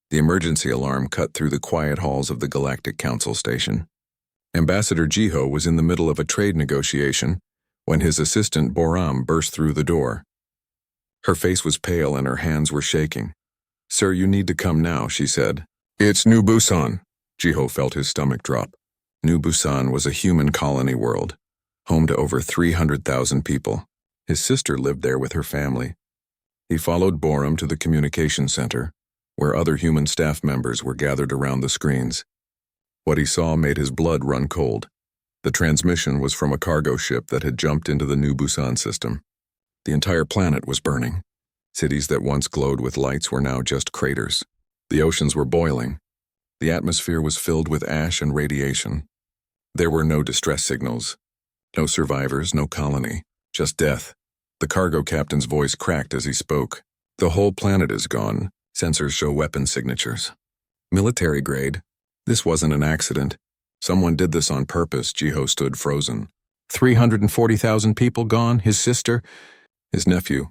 The emergency alarm cut through the quiet halls of the Galactic Council station. Ambassador Jiho was in the middle of a trade negotiation when his assistant Boram burst through the door. Her face was pale and her hands were shaking. "Sir, you need to come now," she said. "It's New Busan." Jiho felt his stomach drop. New Busan was a human colony world, home to over 300,000 people. His sister lived there with her family. He followed Boram to the communication center, where other human staff members were gathered around the screens. What he saw made his blood run cold. The transmission was from a cargo ship that had jumped into the New Busan system. The entire planet was burning. Cities that once glowed with lights were now just craters. The oceans were boiling. The atmosphere was filled with ash and radiation. There were no distress signals. No survivors, no colony, just death. The cargo captain's voice cracked as he spoke. "The whole planet is gone. Sensors show weapon signatures. Military grade. This wasn't an accident. Someone did this on purpose." Jiho stood frozen. 340,000 people gone, his sister, his nephew,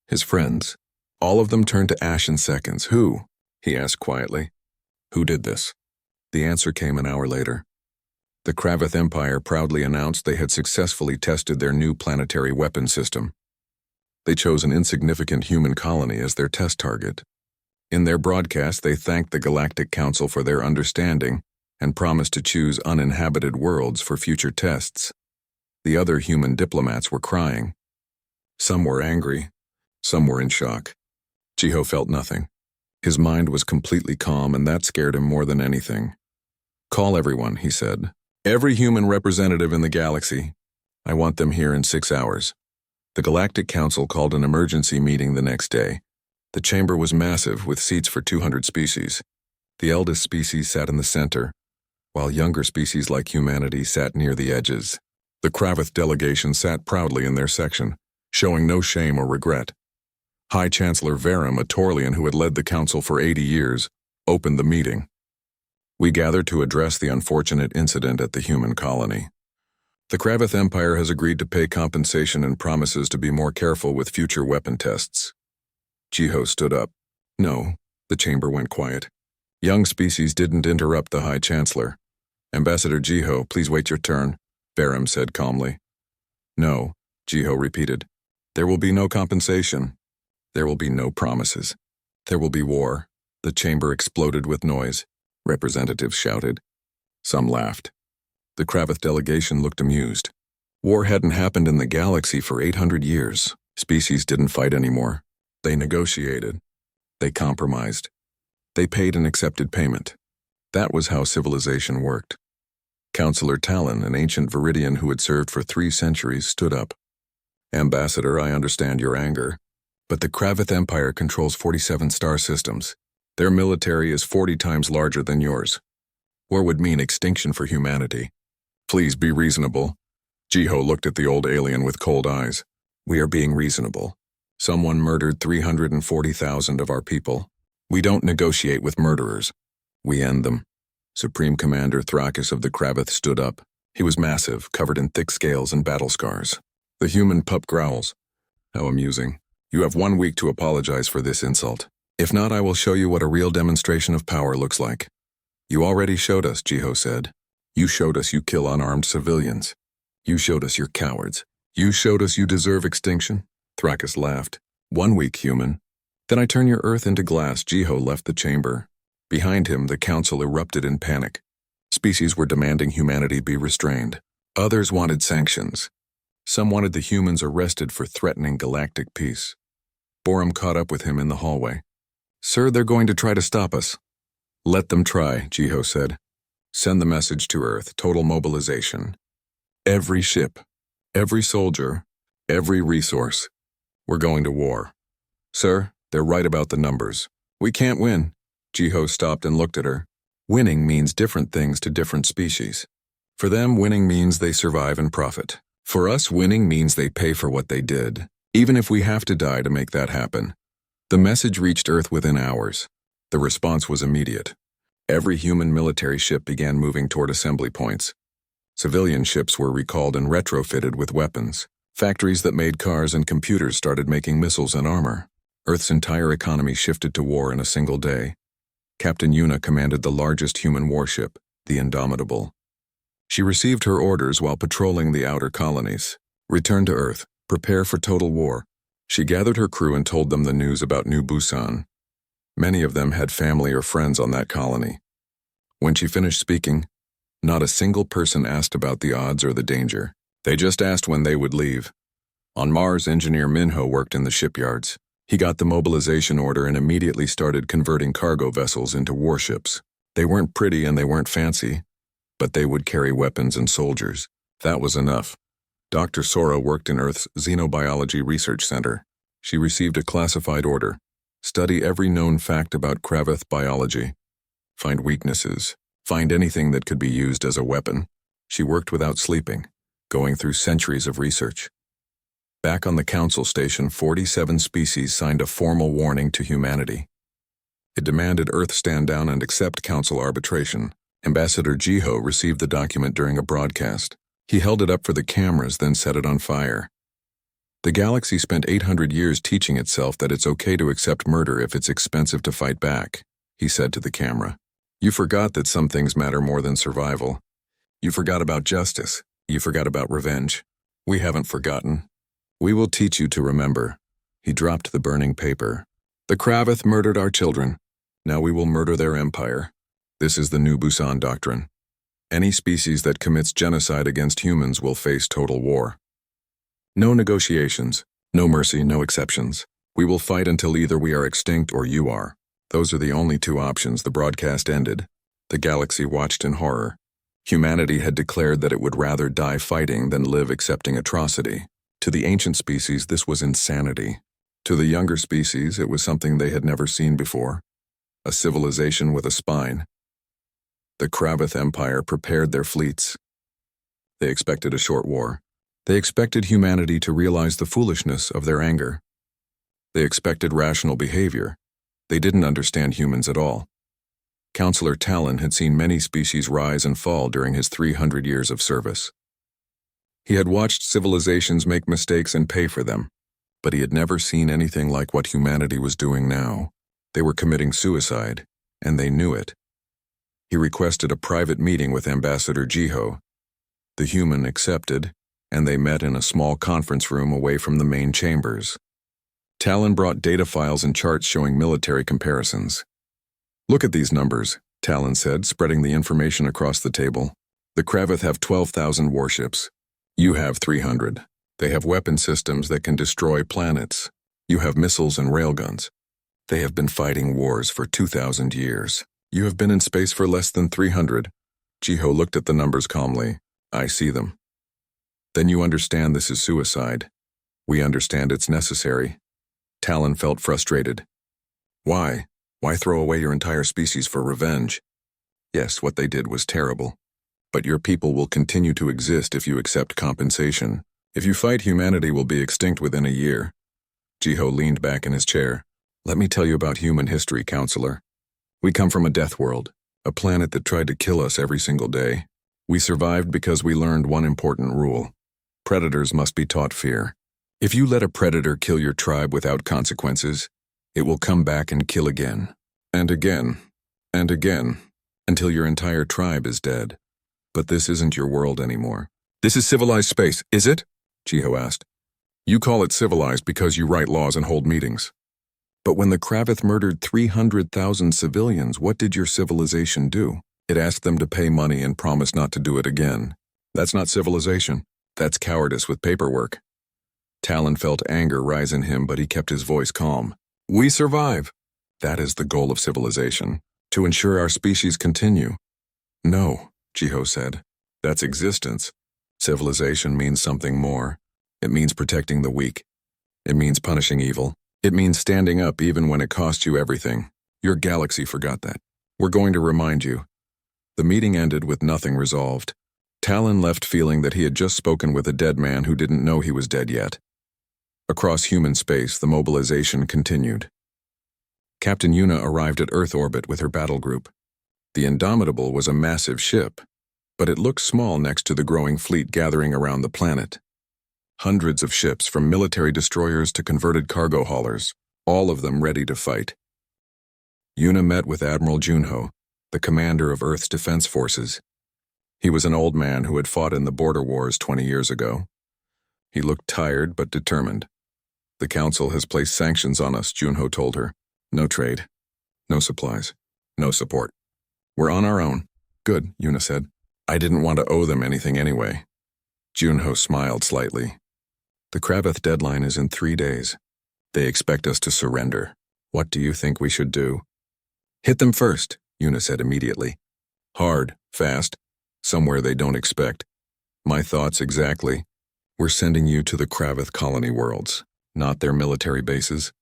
his friends. All of them turned to ash in seconds. "Who?" he asked quietly. "Who did this?" The answer came an hour later. The Kravith Empire proudly announced they had successfully tested their new planetary weapon system. They chose an insignificant human colony as their test target. In their broadcast, they thanked the Galactic Council for their understanding and promised to choose uninhabited worlds for future tests. The other human diplomats were crying. Some were angry, some were in shock. Jiho felt nothing. His mind was completely calm, and that scared him more than anything. "Call everyone," he said. "Every human representative in the galaxy. I want them here in 6 hours." The Galactic Council called an emergency meeting the next day. The chamber was massive, with seats for 200 species. The eldest species sat in the center, while younger species like humanity sat near the edges. The Kravith delegation sat proudly in their section, showing no shame or regret. High Chancellor Verum, a Torlian who had led the council for 80 years, opened the meeting. "We gather to address the unfortunate incident at the human colony. The Kravith Empire has agreed to pay compensation and promises to be more careful with future weapon tests." Jiho stood up. "No." The chamber went quiet. Young species didn't interrupt the High Chancellor. "Ambassador Jiho, please wait your turn," Verum said calmly. "No," Jiho repeated. "There will be no compensation. There will be no promises. There will be war." The chamber exploded with noise. Representatives shouted. Some laughed. The Kravith delegation looked amused. War hadn't happened in the galaxy for 800 years. Species didn't fight anymore. They negotiated. They compromised. They paid and accepted payment. That was how civilization worked. Counselor Talon, an ancient Viridian who had served for 3 centuries, stood up. "Ambassador, I understand your anger, but the Kravith Empire controls 47 star systems. Their military is 40 times larger than yours. War would mean extinction for humanity. Please be reasonable." Jiho looked at the old alien with cold eyes. "We are being reasonable. Someone murdered 340,000 of our people. We don't negotiate with murderers. We end them." Supreme Commander Thrakis of the Kravith stood up. He was massive, covered in thick scales and battle scars. The human pup growls. "How amusing. You have 1 week to apologize for this insult. If not, I will show you what a real demonstration of power looks like." "You already showed us," Jiho said. "You showed us you kill unarmed civilians. You showed us you're cowards. You showed us you deserve extinction." Thrakis laughed. 1 week, human. "Then I turn your earth into glass." Jiho left the chamber. Behind him, the council erupted in panic. Species were demanding humanity be restrained. Others wanted sanctions. Some wanted the humans arrested for threatening galactic peace. Boram caught up with him in the hallway. "Sir, they're going to try to stop us." "Let them try," Jiho said. "Send the message to Earth, total mobilization. Every ship, every soldier, every resource. We're going to war." "Sir, they're right about the numbers. We can't win." Jiho stopped and looked at her. Winning means different things to different species. For them, winning means they survive and profit. For us, winning means they pay for what they did, even if we have to die to make that happen. The message reached Earth within hours. The response was immediate. Every human military ship began moving toward assembly points. Civilian ships were recalled and retrofitted with weapons. Factories that made cars and computers started making missiles and armor. Earth's entire economy shifted to war in a single day. Captain Yuna commanded the largest human warship, the Indomitable. She received her orders while patrolling the outer colonies. Return to Earth. Prepare for total war. She gathered her crew and told them the news about New Busan. Many of them had family or friends on that colony. When she finished speaking, not a single person asked about the odds or the danger. They just asked when they would leave. On Mars, engineer Minho worked in the shipyards. He got the mobilization order and immediately started converting cargo vessels into warships. They weren't pretty and they weren't fancy, but they would carry weapons and soldiers. That was enough. Dr. Sora worked in Earth's Xenobiology Research Center. She received a classified order. Study every known fact about Kravath biology. Find weaknesses. Find anything that could be used as a weapon. She worked without sleeping, going through centuries of research. Back on the Council Station, 47 species signed a formal warning to humanity. It demanded Earth stand down and accept Council arbitration. Ambassador Jiho received the document during a broadcast. He held it up for the cameras, then set it on fire. The galaxy spent 800 years teaching itself that it's okay to accept murder if it's expensive to fight back, he said to the camera. You forgot that some things matter more than survival. You forgot about justice. You forgot about revenge. We haven't forgotten. We will teach you to remember. He dropped the burning paper. The Kravath murdered our children. Now we will murder their empire. This is the New Busan Doctrine. Any species that commits genocide against humans will face total war. No negotiations, no mercy, no exceptions. We will fight until either we are extinct or you are. Those are the only two options. The broadcast ended. The galaxy watched in horror. Humanity had declared that it would rather die fighting than live accepting atrocity. To the ancient species, this was insanity. To the younger species, it was something they had never seen before. A civilization with a spine. The Kravath Empire prepared their fleets. They expected a short war. They expected humanity to realize the foolishness of their anger. They expected rational behavior. They didn't understand humans at all. Counselor Talon had seen many species rise and fall during his 300 years of service. He had watched civilizations make mistakes and pay for them, but he had never seen anything like what humanity was doing now. They were committing suicide, and they knew it. He requested a private meeting with Ambassador Jiho. The human accepted, and they met in a small conference room away from the main chambers. Talon brought data files and charts showing military comparisons. Look at these numbers, Talon said, spreading the information across the table. The Kravath have 12,000 warships. You have 300. They have weapon systems that can destroy planets. You have missiles and railguns. They have been fighting wars for 2,000 years. You have been in space for less than 300. Jiho looked at the numbers calmly. I see them. Then you understand this is suicide. We understand it's necessary. Talon felt frustrated. Why? Why throw away your entire species for revenge? Yes, what they did was terrible. But your people will continue to exist if you accept compensation. If you fight, humanity will be extinct within a year. Jiho leaned back in his chair. Let me tell you about human history, counselor. We come from a death world, a planet that tried to kill us every single day. We survived because we learned one important rule. Predators must be taught fear. If you let a predator kill your tribe without consequences, it will come back and kill again, and again, and again, until your entire tribe is dead. But this isn't your world anymore. This is civilized space, is it? Jiho asked. You call it civilized because you write laws and hold meetings. But when the Kravath murdered 300,000 civilians, what did your civilization do? It asked them to pay money and promise not to do it again. That's not civilization. That's cowardice with paperwork. Talon felt anger rise in him, but he kept his voice calm. We survive. That is the goal of civilization, to ensure our species continue. No, Jiho said. That's existence. Civilization means something more. It means protecting the weak. It means punishing evil. It means standing up even when it costs you everything. Your galaxy forgot that. We're going to remind you. The meeting ended with nothing resolved. Talon left feeling that he had just spoken with a dead man who didn't know he was dead yet. Across human space, the mobilization continued. Captain Yuna arrived at Earth orbit with her battle group. The Indomitable was a massive ship, but it looked small next to the growing fleet gathering around the planet. Hundreds of ships, from military destroyers to converted cargo haulers, all of them ready to fight. Yuna met with Admiral Junho, the commander of Earth's defense forces. He was an old man who had fought in the border wars 20 years ago. He looked tired but determined. "The Council has placed sanctions on us," Junho told her. "No trade. No supplies. No support. We're on our own." "Good," Yuna said. "I didn't want to owe them anything anyway." Junho smiled slightly. "The Kraveth deadline is in 3 days. They expect us to surrender. What do you think we should do?" "Hit them first," Yuna said immediately. "Hard, fast, somewhere they don't expect." "My thoughts exactly. We're sending you to the Kraveth colony worlds, not their military bases.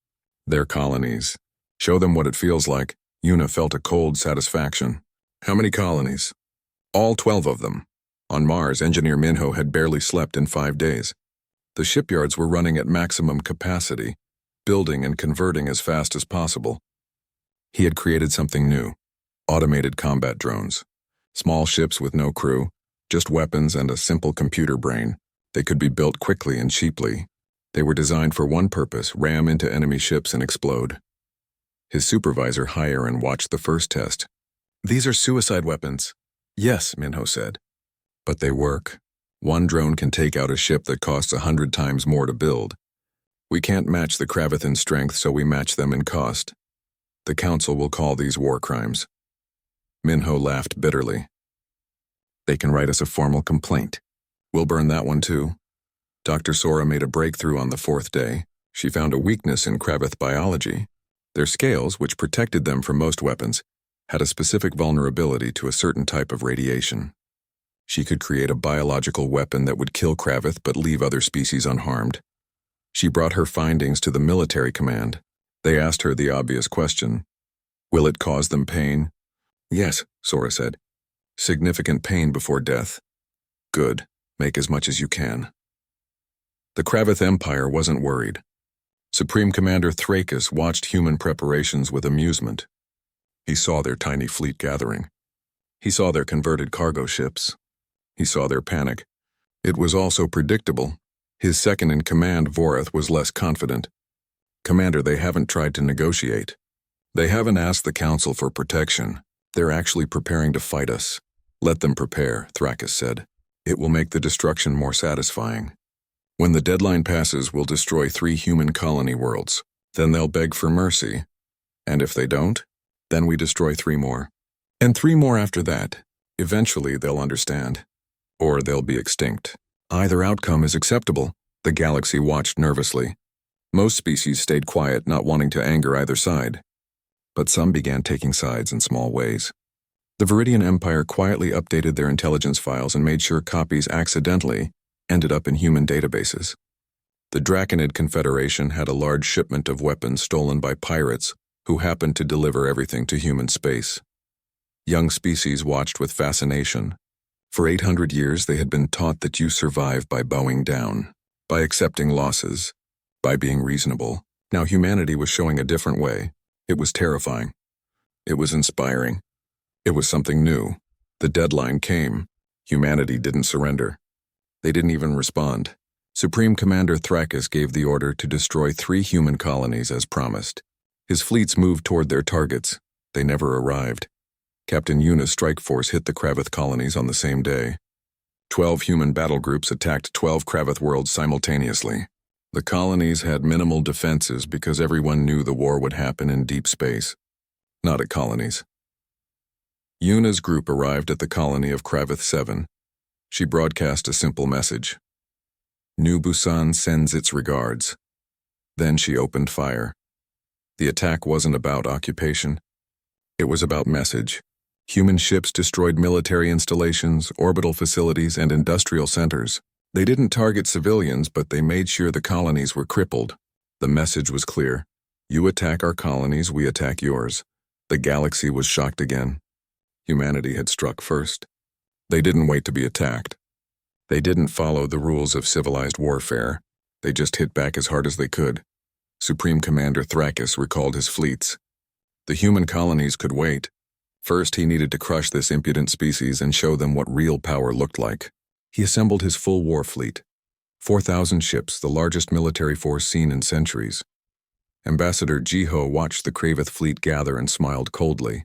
Their colonies. Show them what it feels like." Yuna felt a cold satisfaction. "How many colonies?" "All 12 of them. On Mars, Engineer Minho had barely slept in 5 days. The shipyards were running at maximum capacity, building and converting as fast as possible. He had created something new: automated combat drones. Small ships with no crew, just weapons and a simple computer brain. They could be built quickly and cheaply. They were designed for one purpose: ram into enemy ships and explode. His supervisor Hyerin watched the first test. "These are suicide weapons." "Yes," Minho said. "But they work. One drone can take out a ship that costs 100 times more to build. We can't match the Kraveth in strength, so we match them in cost. The Council will call these war crimes." Minho laughed bitterly. "They can write us a formal complaint. We'll burn that one too." Dr. Sora made a breakthrough on the 4th day. She found a weakness in Kraveth biology. Their scales, which protected them from most weapons, had a specific vulnerability to a certain type of radiation. She could create a biological weapon that would kill Kraveth but leave other species unharmed. She brought her findings to the military command. They asked her the obvious question: "Will it cause them pain?" "Yes," Sora said. "Significant pain before death." "Good. Make as much as you can." The Kraveth Empire wasn't worried. Supreme Commander Thrakus watched human preparations with amusement. He saw their tiny fleet gathering. He saw their converted cargo ships. He saw their panic. It was also predictable. His second-in-command, Voreth, was less confident. "Commander, they haven't tried to negotiate. They haven't asked the Council for protection. They're actually preparing to fight us." "Let them prepare," Thrakus said. "It will make the destruction more satisfying. When the deadline passes, we'll destroy 3 human colony worlds. Then they'll beg for mercy. And if they don't, then we destroy 3 more. And 3 more after that. Eventually they'll understand. Or they'll be extinct. Either outcome is acceptable." The galaxy watched nervously. Most species stayed quiet, not wanting to anger either side. But some began taking sides in small ways. The Viridian Empire quietly updated their intelligence files and made sure copies accidentally ended up in human databases. The Draconid Confederation had a large shipment of weapons stolen by pirates who happened to deliver everything to human space. Young species watched with fascination. For 800 years they had been taught that you survive by bowing down, by accepting losses, by being reasonable. Now humanity was showing a different way. It was terrifying. It was inspiring. It was something new. The deadline came. Humanity didn't surrender. They didn't even respond. Supreme Commander Thrakus gave the order to destroy 3 human colonies as promised. His fleets moved toward their targets. They never arrived. Captain Yuna's strike force hit the Kraveth colonies on the same day. 12 human battle groups attacked 12 Kraveth worlds simultaneously. The colonies had minimal defenses because everyone knew the war would happen in deep space, not at colonies. Yuna's group arrived at the colony of Kraveth 7. She broadcast a simple message: "New Busan sends its regards." Then she opened fire. The attack wasn't about occupation. It was about message. Human ships destroyed military installations, orbital facilities, and industrial centers. They didn't target civilians, but they made sure the colonies were crippled. The message was clear: you attack our colonies, we attack yours. The galaxy was shocked again. Humanity had struck first. They didn't wait to be attacked. They didn't follow the rules of civilized warfare. They just hit back as hard as they could. Supreme Commander Thrakus recalled his fleets. The human colonies could wait. First, he needed to crush this impudent species and show them what real power looked like. He assembled his full war fleet. 4,000 ships, the largest military force seen in centuries. Ambassador Jiho watched the Kravith fleet gather and smiled coldly.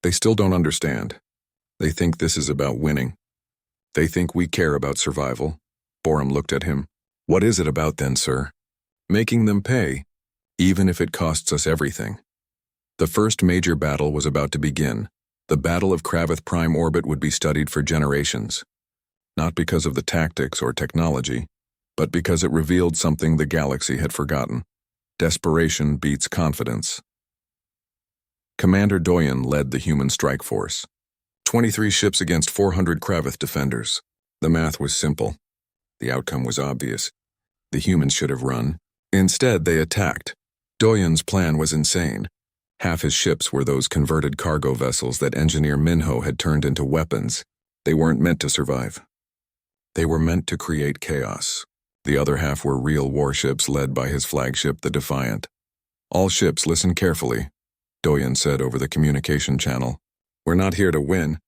They still don't understand. They think this is about winning. They think we care about survival. Borum looked at him. What is it about then, sir? Making them pay, even if it costs us everything. The first major battle was about to begin. The Battle of Kravith Prime Orbit would be studied for generations. Not because of the tactics or technology, but because it revealed something the galaxy had forgotten. Desperation beats confidence. Commander Doyen led the human strike force. 23 ships against 400 Kravith defenders. The math was simple. The outcome was obvious. The humans should have run. Instead, they attacked. Doyen's plan was insane. Half his ships were those converted cargo vessels that Engineer Minho had turned into weapons. They weren't meant to survive. They were meant to create chaos. The other half were real warships led by his flagship, the Defiant. All ships, listen carefully, Doyen said over the communication channel. We're not here to win.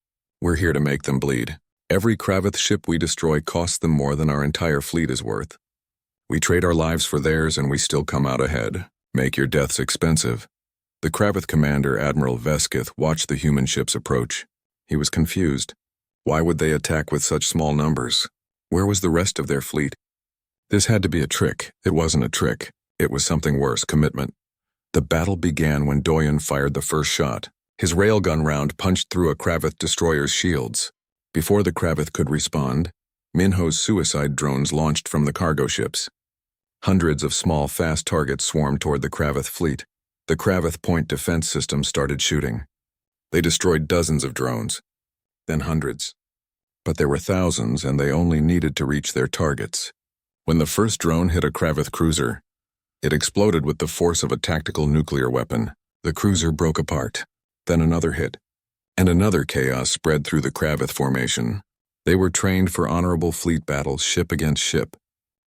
We're here to make them bleed. Every Kravith ship we destroy costs them more than our entire fleet is worth. We trade our lives for theirs and we still come out ahead. Make your deaths expensive. The Kravith commander, Admiral Veskith, watched the human ships approach. He was confused. Why would they attack with such small numbers? Where was the rest of their fleet? This had to be a trick. It wasn't a trick. It was something worse, commitment. The battle began when Doyen fired the first shot. His railgun round punched through a Kravith destroyer's shields. Before the Kravith could respond, Minho's suicide drones launched from the cargo ships. Hundreds of small, fast targets swarmed toward the Kravith fleet. The Kravith point defense system started shooting. They destroyed dozens of drones, then hundreds. But there were thousands, and they only needed to reach their targets. When the first drone hit a Kravith cruiser, it exploded with the force of a tactical nuclear weapon. The cruiser broke apart. Then another hit. And another chaos spread through the Kravith formation. They were trained for honorable fleet battles, ship against ship.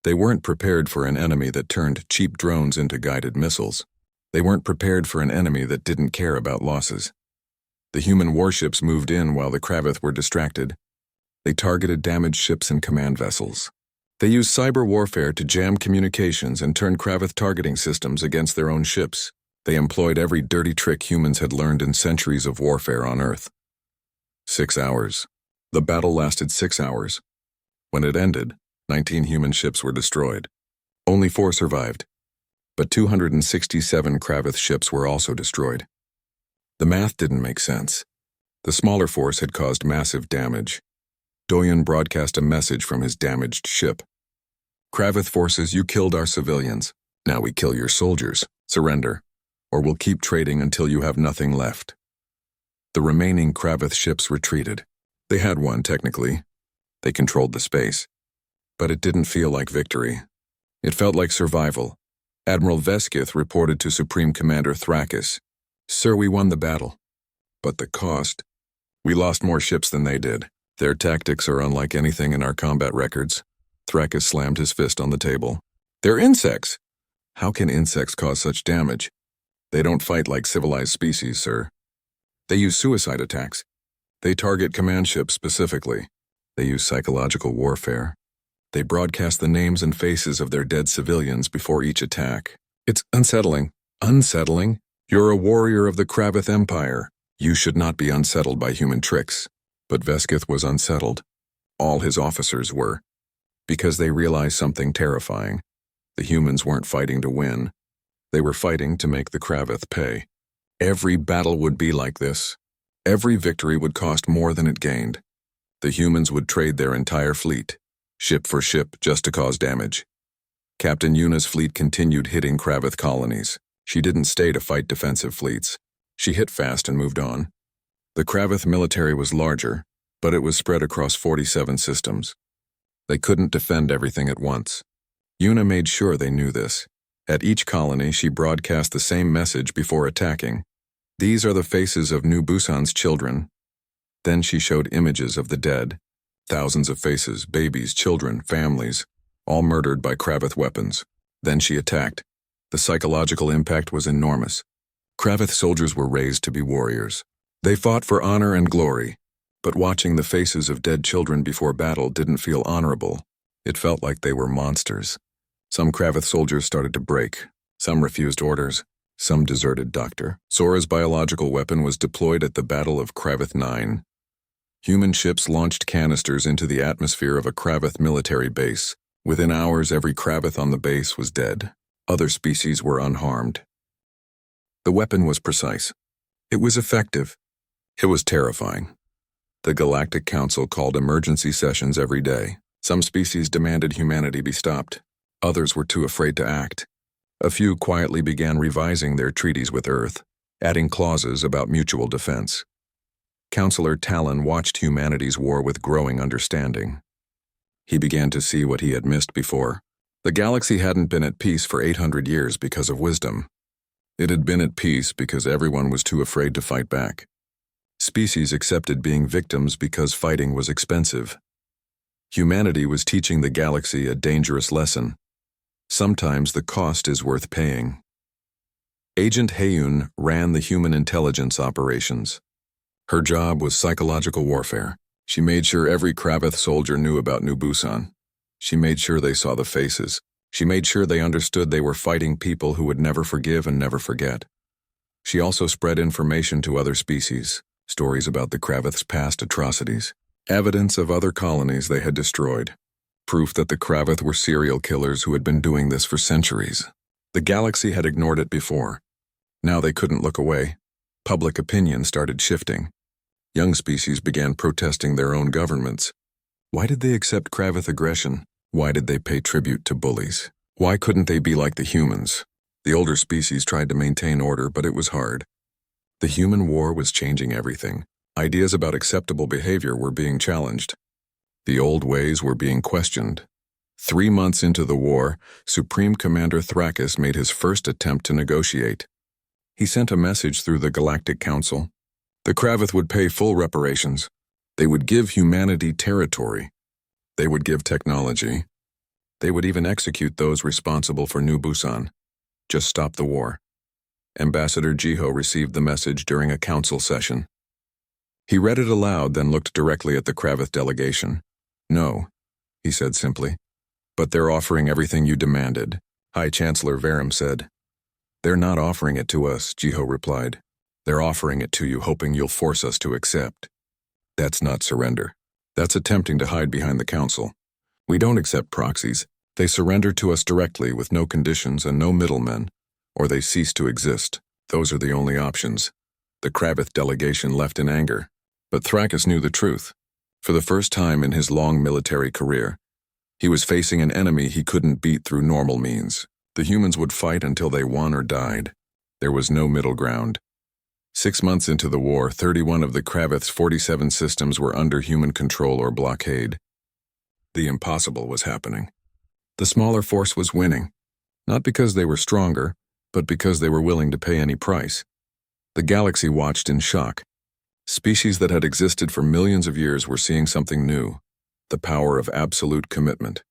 They weren't prepared for an enemy that turned cheap drones into guided missiles. They weren't prepared for an enemy that didn't care about losses. The human warships moved in while the Kravith were distracted. They targeted damaged ships and command vessels. They used cyber warfare to jam communications and turn Kravith targeting systems against their own ships. They employed every dirty trick humans had learned in centuries of warfare on Earth. 6 hours. The battle lasted 6 hours. When it ended, 19 human ships were destroyed. Only 4 survived. But 267 Kravith ships were also destroyed. The math didn't make sense. The smaller force had caused massive damage. Doyen broadcast a message from his damaged ship. Kravith forces, you killed our civilians. Now we kill your soldiers. Surrender, or we'll keep trading until you have nothing left. The remaining Kravith ships retreated. They had won, technically. They controlled the space. But it didn't feel like victory. It felt like survival. Admiral Veskith reported to Supreme Commander Thrakis, Sir, we won the battle. But the cost? We lost more ships than they did. Their tactics are unlike anything in our combat records. Thrakis slammed his fist on the table. They're insects. How can insects cause such damage? They don't fight like civilized species, sir. They use suicide attacks. They target command ships specifically. They use psychological warfare. They broadcast the names and faces of their dead civilians before each attack. It's unsettling. Unsettling? You're a warrior of the Kravith Empire. You should not be unsettled by human tricks. But Veskith was unsettled. All his officers were. Because they realized something terrifying. The humans weren't fighting to win. They were fighting to make the Kravith pay. Every battle would be like this. Every victory would cost more than it gained. The humans would trade their entire fleet, ship for ship, just to cause damage. Captain Yuna's fleet continued hitting Kravith colonies. She didn't stay to fight defensive fleets. She hit fast and moved on. The Kravith military was larger, but it was spread across 47 systems. They couldn't defend everything at once. Yuna made sure they knew this. At each colony, she broadcast the same message before attacking. These are the faces of New Busan's children. Then she showed images of the dead. Thousands of faces, babies, children, families, all murdered by Kravith weapons. Then she attacked. The psychological impact was enormous. Kravith soldiers were raised to be warriors. They fought for honor and glory. But watching the faces of dead children before battle didn't feel honorable. It felt like they were monsters. Some Kravith soldiers started to break. Some refused orders. Some deserted Dr. Sora's biological weapon was deployed at the Battle of Kravith 9. Human ships launched canisters into the atmosphere of a Kravith military base. Within hours, every Kravith on the base was dead. Other species were unharmed. The weapon was precise. It was effective. It was terrifying. The Galactic Council called emergency sessions every day. Some species demanded humanity be stopped. Others were too afraid to act. A few quietly began revising their treaties with Earth, adding clauses about mutual defense. Counselor Talon watched humanity's war with growing understanding. He began to see what he had missed before. The galaxy hadn't been at peace for 800 years because of wisdom. It had been at peace because everyone was too afraid to fight back. Species accepted being victims because fighting was expensive. Humanity was teaching the galaxy a dangerous lesson. Sometimes the cost is worth paying. Agent Heyoon ran the human intelligence operations. Her job was psychological warfare. She made sure every Kravith soldier knew about New Busan. She made sure they saw the faces. She made sure they understood they were fighting people who would never forgive and never forget. She also spread information to other species, stories about the Kravith's past atrocities, evidence of other colonies they had destroyed, proof that the Kravith were serial killers who had been doing this for centuries. The galaxy had ignored it before. Now they couldn't look away. Public opinion started shifting. Young species began protesting their own governments. Why did they accept Kravith aggression? Why did they pay tribute to bullies? Why couldn't they be like the humans? The older species tried to maintain order, but it was hard. The human war was changing everything. Ideas about acceptable behavior were being challenged. The old ways were being questioned. 3 months into the war, Supreme Commander Thrakis made his first attempt to negotiate. He sent a message through the Galactic Council. The Kravith would pay full reparations. They would give humanity territory. They would give technology. They would even execute those responsible for New Busan. Just stop the war. Ambassador Jiho received the message during a council session. He read it aloud, then looked directly at the Kravith delegation. No, he said simply. But they're offering everything you demanded, High Chancellor Verum said. They're not offering it to us, Jiho replied. They're offering it to you hoping you'll force us to accept. That's not surrender. That's attempting to hide behind the council. We don't accept proxies. They surrender to us directly with no conditions and no middlemen, or they cease to exist. Those are the only options. The Kravith delegation left in anger. But Thrakis knew the truth. For the first time in his long military career, he was facing an enemy he couldn't beat through normal means. The humans would fight until they won or died. There was no middle ground. 6 months into the war, 31 of the Kravith's 47 systems were under human control or blockade. The impossible was happening. The smaller force was winning, not because they were stronger, but because they were willing to pay any price. The galaxy watched in shock. Species that had existed for millions of years were seeing something new, the power of absolute commitment.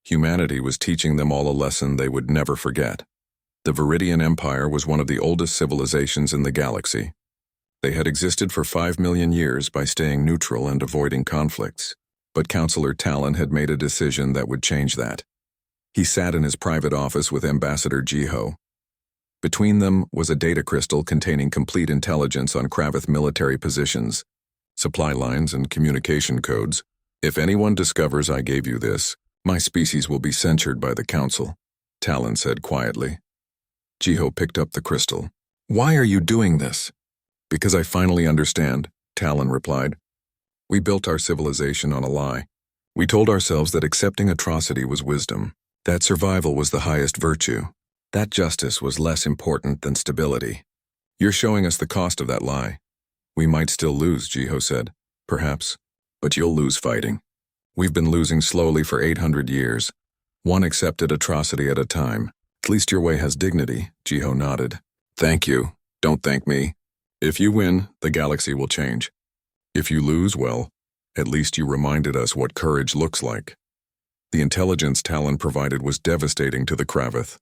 Humanity was teaching them all a lesson they would never forget. The Viridian Empire was one of the oldest civilizations in the galaxy. They had existed for 5 million years by staying neutral and avoiding conflicts. But Counselor Talon had made a decision that would change that. He sat in his private office with Ambassador Jiho. Between them was a data crystal containing complete intelligence on Kravith military positions, supply lines, and communication codes. If anyone discovers I gave you this, my species will be censured by the Council, Talon said quietly. Jiho picked up the crystal. Why are you doing this? Because I finally understand, Talon replied. We built our civilization on a lie. We told ourselves that accepting atrocity was wisdom, that survival was the highest virtue, that justice was less important than stability. You're showing us the cost of that lie. We might still lose, Jiho said. Perhaps, but you'll lose fighting. We've been losing slowly for 800 years, one accepted atrocity at a time. At least your way has dignity, Jiho nodded. Thank you. Don't thank me. If you win, the galaxy will change. If you lose, well, at least you reminded us what courage looks like. The intelligence Talon provided was devastating to the Kravith.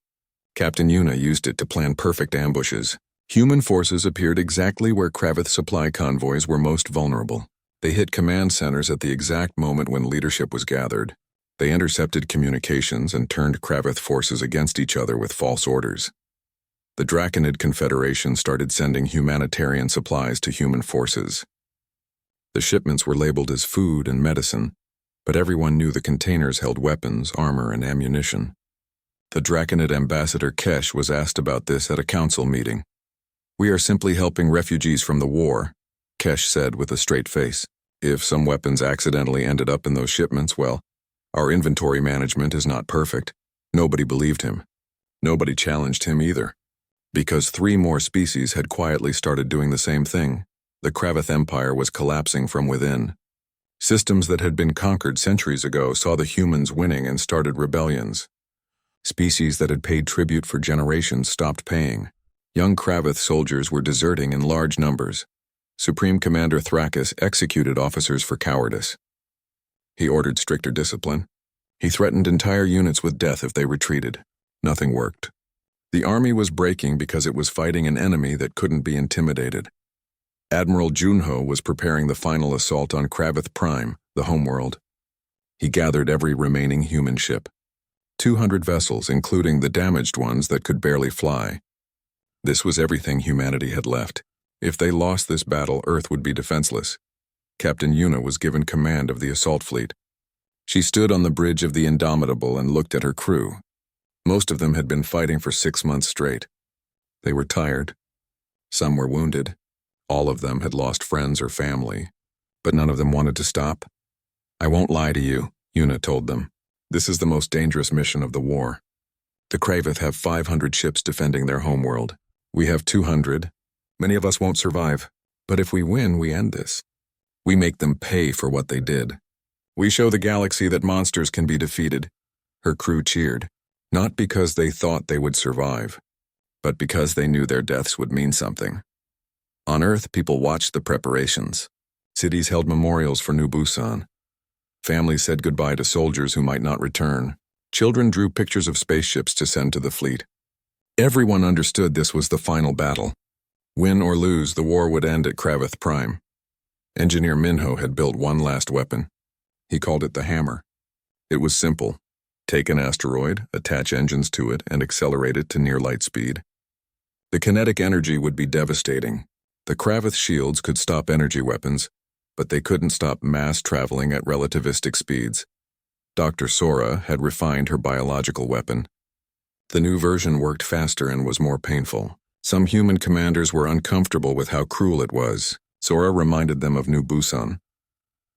Captain Yuna used it to plan perfect ambushes. Human forces appeared exactly where Kravith supply convoys were most vulnerable. They hit command centers at the exact moment when leadership was gathered. They intercepted communications and turned Kravith forces against each other with false orders. The Draconid Confederation started sending humanitarian supplies to human forces. The shipments were labeled as food and medicine, but everyone knew the containers held weapons, armor, and ammunition. The Draconid ambassador Kesh was asked about this at a council meeting. "We are simply helping refugees from the war," Kesh said with a straight face. "If some weapons accidentally ended up in those shipments, well, our inventory management is not perfect." Nobody believed him. Nobody challenged him either. Because 3 more species had quietly started doing the same thing. The Kravith Empire was collapsing from within. Systems that had been conquered centuries ago saw the humans winning and started rebellions. Species that had paid tribute for generations stopped paying. Young Kravith soldiers were deserting in large numbers. Supreme Commander Thrakis executed officers for cowardice. He ordered stricter discipline. He threatened entire units with death if they retreated. Nothing worked. The army was breaking because it was fighting an enemy that couldn't be intimidated. Admiral Junho was preparing the final assault on Kravith Prime, the homeworld. He gathered every remaining human ship. 200 vessels, including the damaged ones that could barely fly. This was everything humanity had left. If they lost this battle, Earth would be defenseless. Captain Yuna was given command of the assault fleet. She stood on the bridge of the Indomitable and looked at her crew. Most of them had been fighting for 6 months straight. They were tired. Some were wounded. All of them had lost friends or family, but none of them wanted to stop. "I won't lie to you," Yuna told them. "This is the most dangerous mission of the war. The Kravith have 500 ships defending their homeworld. We have 200. Many of us won't survive. But if we win, we end this. We make them pay for what they did. We show the galaxy that monsters can be defeated." Her crew cheered, not because they thought they would survive, but because they knew their deaths would mean something. On Earth, people watched the preparations. Cities held memorials for New Busan. Families said goodbye to soldiers who might not return. Children drew pictures of spaceships to send to the fleet. Everyone understood this was the final battle. Win or lose, the war would end at Kravith Prime. Engineer Minho had built one last weapon. He called it the Hammer. It was simple. Take an asteroid, attach engines to it, and accelerate it to near light speed. The kinetic energy would be devastating. The Kravith shields could stop energy weapons, but they couldn't stop mass traveling at relativistic speeds. Dr. Sora had refined her biological weapon. The new version worked faster and was more painful. Some human commanders were uncomfortable with how cruel it was. Sora reminded them of New Busan.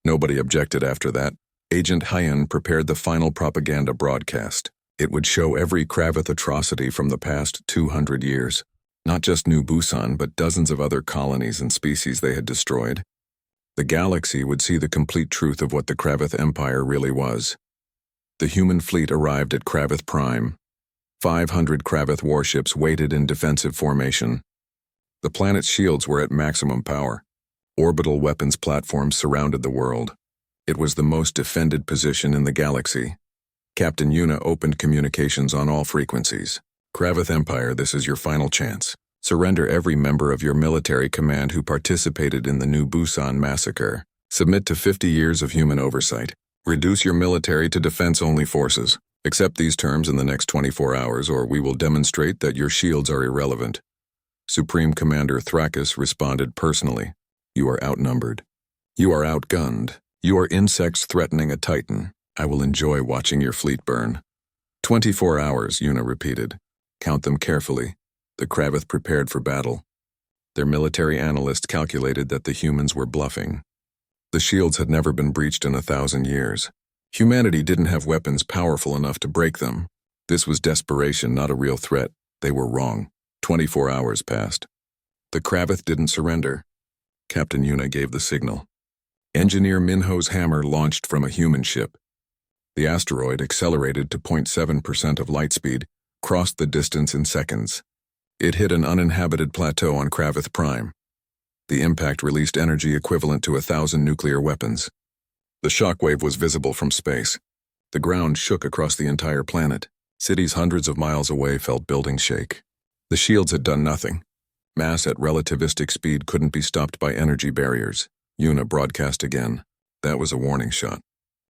Nobody objected after that. Agent Hyen prepared the final propaganda broadcast. It would show every Kravith atrocity from the past 200 years. Not just New Busan, but dozens of other colonies and species they had destroyed. The galaxy would see the complete truth of what the Kravith Empire really was. The human fleet arrived at Kravith Prime. 500 Kravith warships waited in defensive formation. The planet's shields were at maximum power. Orbital weapons platforms surrounded the world. It was the most defended position in the galaxy. Captain Yuna opened communications on all frequencies. "Kravith Empire, this is your final chance. Surrender every member of your military command who participated in the New Busan massacre. Submit to 50 years of human oversight. Reduce your military to defense-only forces. Accept these terms in the next 24 hours, or we will demonstrate that your shields are irrelevant." Supreme Commander Thrakis responded personally. "You are outnumbered. You are outgunned. You are insects threatening a titan. I will enjoy watching your fleet burn." 24 hours, Yuna repeated. "Count them carefully." The Kravith prepared for battle. Their military analysts calculated that the humans were bluffing. The shields had never been breached in 1,000 years. Humanity didn't have weapons powerful enough to break them. This was desperation, not a real threat. They were wrong. 24 hours passed. The Kravith didn't surrender. Captain Yuna gave the signal. Engineer Minho's hammer launched from a human ship. The asteroid, accelerated to 0.7% of light speed, crossed the distance in seconds. It hit an uninhabited plateau on Kravith Prime. The impact released energy equivalent to 1,000 nuclear weapons. The shockwave was visible from space. The ground shook across the entire planet. Cities hundreds of miles away felt buildings shake. The shields had done nothing. Mass at relativistic speed couldn't be stopped by energy barriers. Yuna broadcast again. That was a warning shot.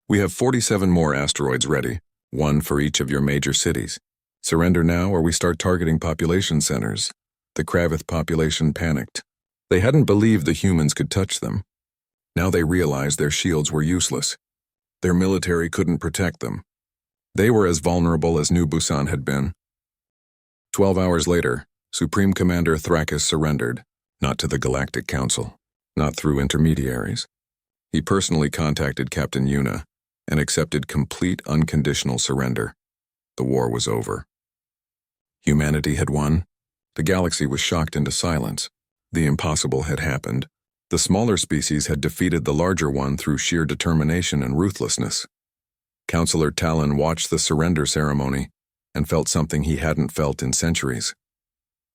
We have 47 more asteroids ready, one for each of your major cities. Surrender now or we start targeting population centers. The Kravith population panicked. They hadn't believed the humans could touch them. Now they realized their shields were useless. Their military couldn't protect them. They were as vulnerable as New Busan had been. 12 hours later, Supreme Commander Thrakis surrendered, not to the Galactic Council, not through intermediaries. He personally contacted Captain Yuna and accepted complete unconditional surrender. The war was over. Humanity had won. The galaxy was shocked into silence. The impossible had happened. The smaller species had defeated the larger one through sheer determination and ruthlessness. Counselor Talon watched the surrender ceremony and felt something he hadn't felt in centuries.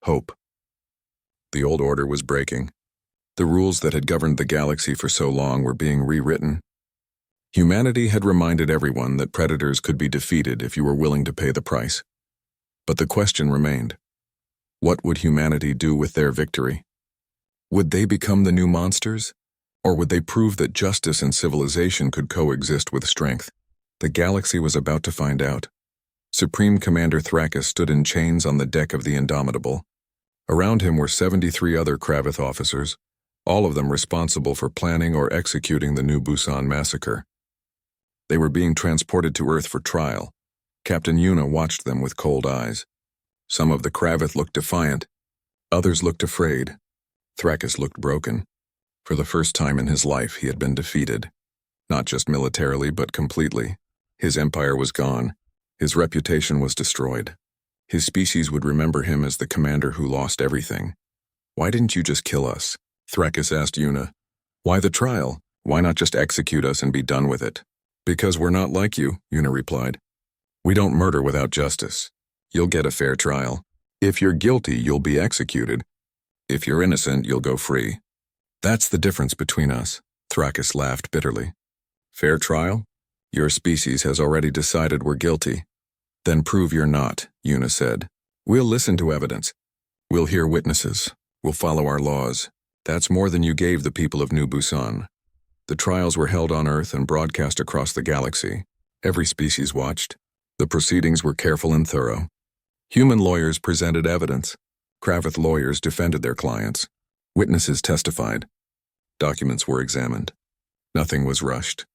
Hope. The old order was breaking. The rules that had governed the galaxy for so long were being rewritten. Humanity had reminded everyone that predators could be defeated if you were willing to pay the price. But the question remained. What would humanity do with their victory? Would they become the new monsters? Or would they prove that justice and civilization could coexist with strength? The galaxy was about to find out. Supreme Commander Thrakis stood in chains on the deck of the Indomitable. Around him were 73 other Kravith officers, all of them responsible for planning or executing the New Busan massacre. They were being transported to Earth for trial. Captain Yuna watched them with cold eyes. Some of the Kravith looked defiant. Others looked afraid. Thrakis looked broken. For the first time in his life, he had been defeated. Not just militarily, but completely. His empire was gone. His reputation was destroyed. His species would remember him as the commander who lost everything. Why didn't you just kill us? Thrakis asked Yuna. Why the trial? Why not just execute us and be done with it? Because we're not like you, Yuna replied. We don't murder without justice. You'll get a fair trial. If you're guilty, you'll be executed. If you're innocent, you'll go free. That's the difference between us, Thrakis laughed bitterly. Fair trial? Your species has already decided we're guilty. Then prove you're not, Yuna said. We'll listen to evidence. We'll hear witnesses. We'll follow our laws. That's more than you gave the people of New Busan. The trials were held on Earth and broadcast across the galaxy. Every species watched. The proceedings were careful and thorough. Human lawyers presented evidence. Kravith lawyers defended their clients. Witnesses testified. Documents were examined. Nothing was rushed.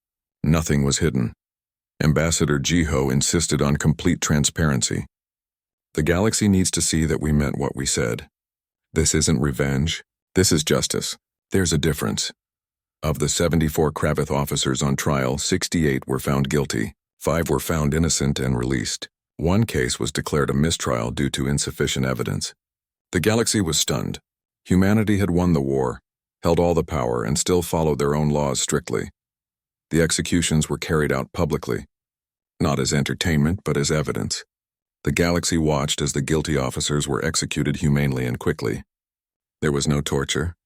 Nothing was hidden. Ambassador Jiho insisted on complete transparency. The galaxy needs to see that we meant what we said. This isn't revenge. This is justice. There's a difference. Of the 74 Kravith officers on trial, 68 were found guilty. 5 were found innocent and released. One case was declared a mistrial due to insufficient evidence. The galaxy was stunned. Humanity had won the war, held all the power, and still followed their own laws strictly. The executions were carried out publicly, not as entertainment, but as evidence. The galaxy watched as the guilty officers were executed humanely and quickly. There was no torture,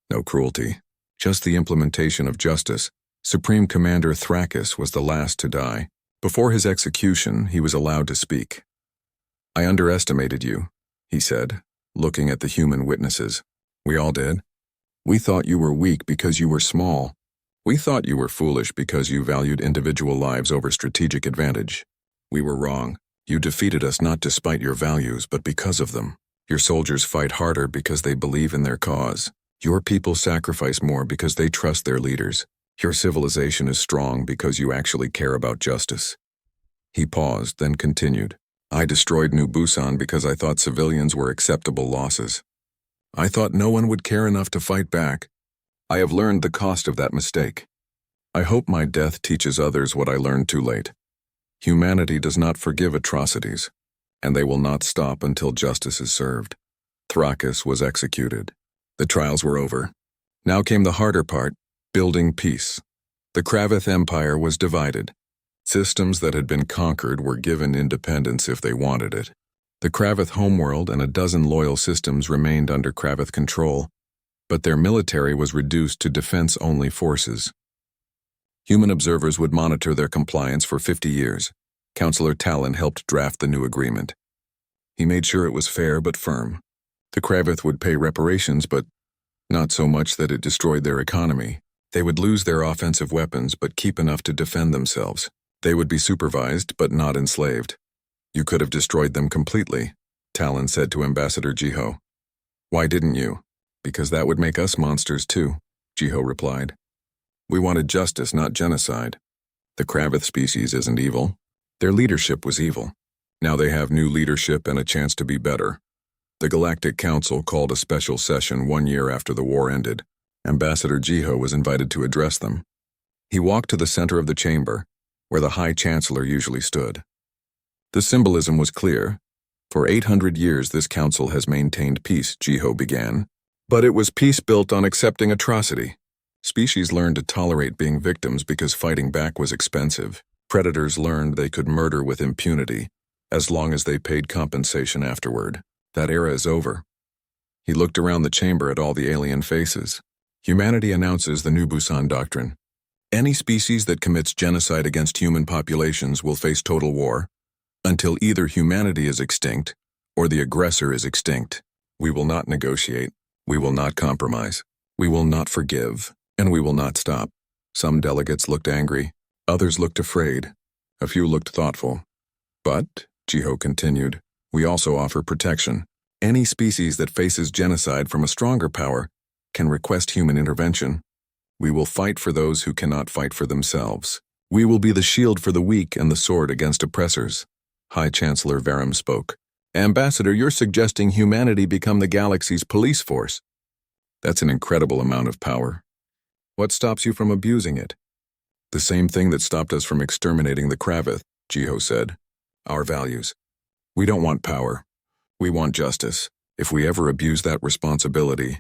no cruelty, just the implementation of justice. Supreme Commander Thrakis was the last to die. Before his execution, he was allowed to speak. I underestimated you, he said, looking at the human witnesses. We all did. We thought you were weak because you were small. We thought you were foolish because you valued individual lives over strategic advantage. We were wrong. You defeated us not despite your values, but because of them. Your soldiers fight harder because they believe in their cause. Your people sacrifice more because they trust their leaders. Your civilization is strong because you actually care about justice. He paused, then continued. I destroyed New Busan because I thought civilians were acceptable losses. I thought no one would care enough to fight back. I have learned the cost of that mistake. I hope my death teaches others what I learned too late. Humanity does not forgive atrocities, and they will not stop until justice is served. Thrakis was executed. The trials were over. Now came the harder part, building peace. The Kravith Empire was divided. Systems that had been conquered were given independence if they wanted it. The Kravith homeworld and a dozen loyal systems remained under Kravith control, but their military was reduced to defense-only forces. Human observers would monitor their compliance for 50 years. Counselor Talon helped draft the new agreement. He made sure it was fair but firm. The Kravith would pay reparations, but not so much that it destroyed their economy. They would lose their offensive weapons but keep enough to defend themselves. They would be supervised but not enslaved. You could have destroyed them completely, Talon said to Ambassador Jiho. Why didn't you? Because that would make us monsters too, Jiho replied. We wanted justice, not genocide. The Kravith species isn't evil. Their leadership was evil. Now they have new leadership and a chance to be better. The Galactic Council called a special session 1 year after the war ended. Ambassador Jiho was invited to address them. He walked to the center of the chamber, where the High Chancellor usually stood. The symbolism was clear. For 800 years this council has maintained peace, Jiho began. But it was peace built on accepting atrocity. Species learned to tolerate being victims because fighting back was expensive. Predators learned they could murder with impunity, as long as they paid compensation afterward. That era is over. He looked around the chamber at all the alien faces. Humanity announces the new Busan Doctrine. Any species that commits genocide against human populations will face total war, until either humanity is extinct or the aggressor is extinct. We will not negotiate. We will not compromise. We will not forgive. And we will not stop. Some delegates looked angry. Others looked afraid. A few looked thoughtful. But, Jiho continued, we also offer protection. Any species that faces genocide from a stronger power can request human intervention. We will fight for those who cannot fight for themselves. We will be the shield for the weak and the sword against oppressors. High Chancellor Verum spoke. Ambassador, you're suggesting humanity become the galaxy's police force. That's an incredible amount of power. What stops you from abusing it? The same thing that stopped us from exterminating the Kravith, Jiho said. Our values. We don't want power. We want justice. If we ever abuse that responsibility,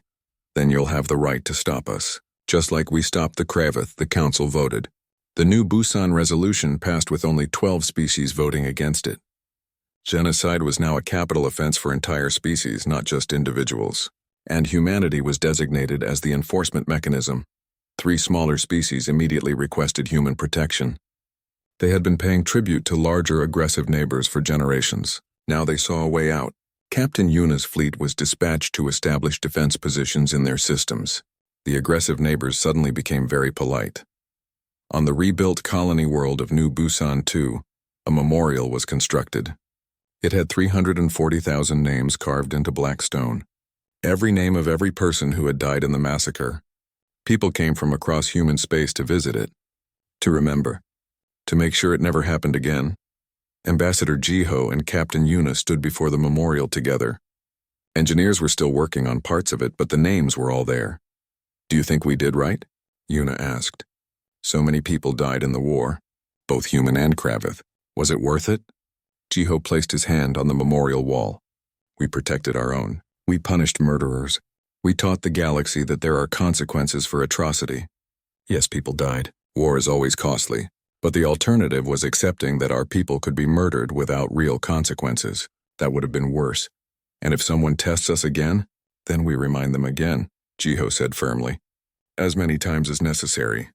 then you'll have the right to stop us. Just like we stopped the Kravith, the Council voted. The new Busan Resolution passed with only 12 species voting against it. Genocide was now a capital offense for entire species, not just individuals. And humanity was designated as the enforcement mechanism. 3 smaller species immediately requested human protection. They had been paying tribute to larger aggressive neighbors for generations. Now they saw a way out. Captain Yuna's fleet was dispatched to establish defense positions in their systems. The aggressive neighbors suddenly became very polite. On the rebuilt colony world of New Busan 2, a memorial was constructed. It had 340,000 names carved into black stone. Every name of every person who had died in the massacre. People came from across human space to visit it, to remember, to make sure it never happened again. Ambassador Jiho and Captain Yuna stood before the memorial together. Engineers were still working on parts of it, but the names were all there. Do you think we did right? Yuna asked. So many people died in the war, both human and Kravith. Was it worth it? Jiho placed his hand on the memorial wall. We protected our own. We punished murderers. We taught the galaxy that there are consequences for atrocity. Yes, people died. War is always costly. But the alternative was accepting that our people could be murdered without real consequences. That would have been worse. And if someone tests us again, then we remind them again, Jiho said firmly. As many times as necessary.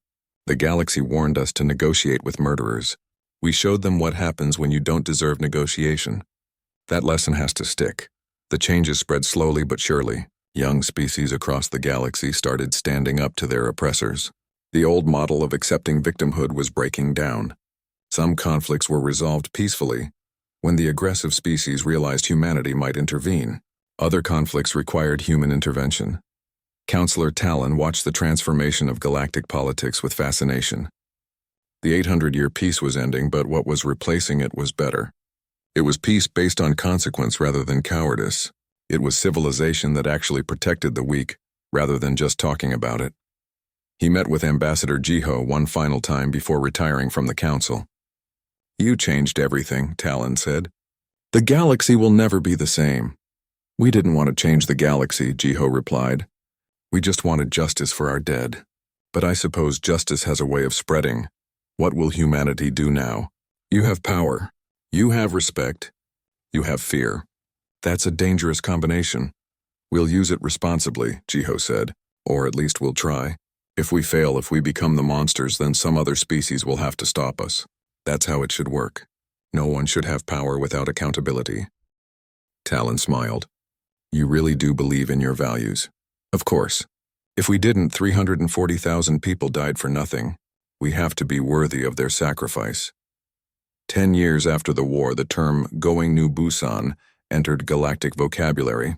The galaxy warned us to negotiate with murderers. We showed them what happens when you don't deserve negotiation. That lesson has to stick. The changes spread slowly but surely. Young species across the galaxy started standing up to their oppressors. The old model of accepting victimhood was breaking down. Some conflicts were resolved peacefully, when the aggressive species realized humanity might intervene. Other conflicts required human intervention. Counselor Talon watched the transformation of galactic politics with fascination. The 800-year peace was ending, but what was replacing it was better. It was peace based on consequence rather than cowardice. It was civilization that actually protected the weak, rather than just talking about it. He met with Ambassador Jiho one final time before retiring from the council. You changed everything, Talon said. The galaxy will never be the same. We didn't want to change the galaxy, Jiho replied. We just wanted justice for our dead. But I suppose justice has a way of spreading. What will humanity do now? You have power. You have respect. You have fear. That's a dangerous combination. We'll use it responsibly, Jiho said. Or at least we'll try. If we fail, if we become the monsters, then some other species will have to stop us. That's how it should work. No one should have power without accountability. Talon smiled. You really do believe in your values. Of course. If we didn't, 340,000 people died for nothing. We have to be worthy of their sacrifice. 10 years after the war, the term "going New Busan" entered galactic vocabulary.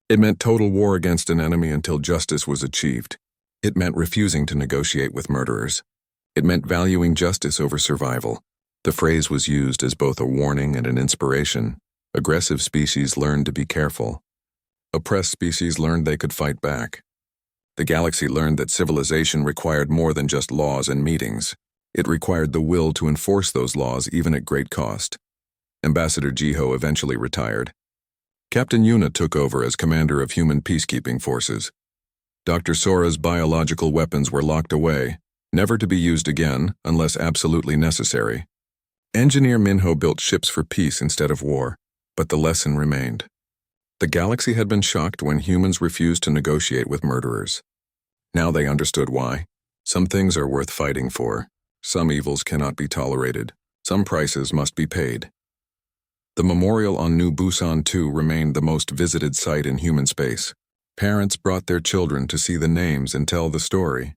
It meant total war against an enemy until justice was achieved. It meant refusing to negotiate with murderers. It meant valuing justice over survival. The phrase was used as both a warning and an inspiration. Aggressive species learned to be careful. Oppressed species learned they could fight back. The galaxy learned that civilization required more than just laws and meetings. It required the will to enforce those laws even at great cost. Ambassador Jiho eventually retired. Captain Yuna took over as commander of human peacekeeping forces. Dr. Sora's biological weapons were locked away, never to be used again unless absolutely necessary. Engineer Minho built ships for peace instead of war, but the lesson remained. The galaxy had been shocked when humans refused to negotiate with murderers. Now they understood why. Some things are worth fighting for. Some evils cannot be tolerated. Some prices must be paid. The memorial on New Busan 2 remained the most visited site in human space. Parents brought their children to see the names and tell the story.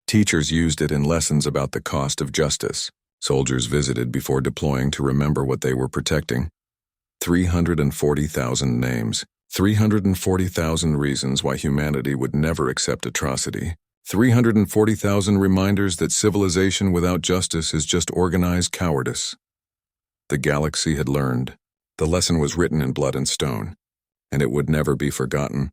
Teachers used it in lessons about the cost of justice. Soldiers visited before deploying to remember what they were protecting. 340,000 names. 340,000 reasons why humanity would never accept atrocity. 340,000 reminders that civilization without justice is just organized cowardice. The galaxy had learned. The lesson was written in blood and stone, and it would never be forgotten.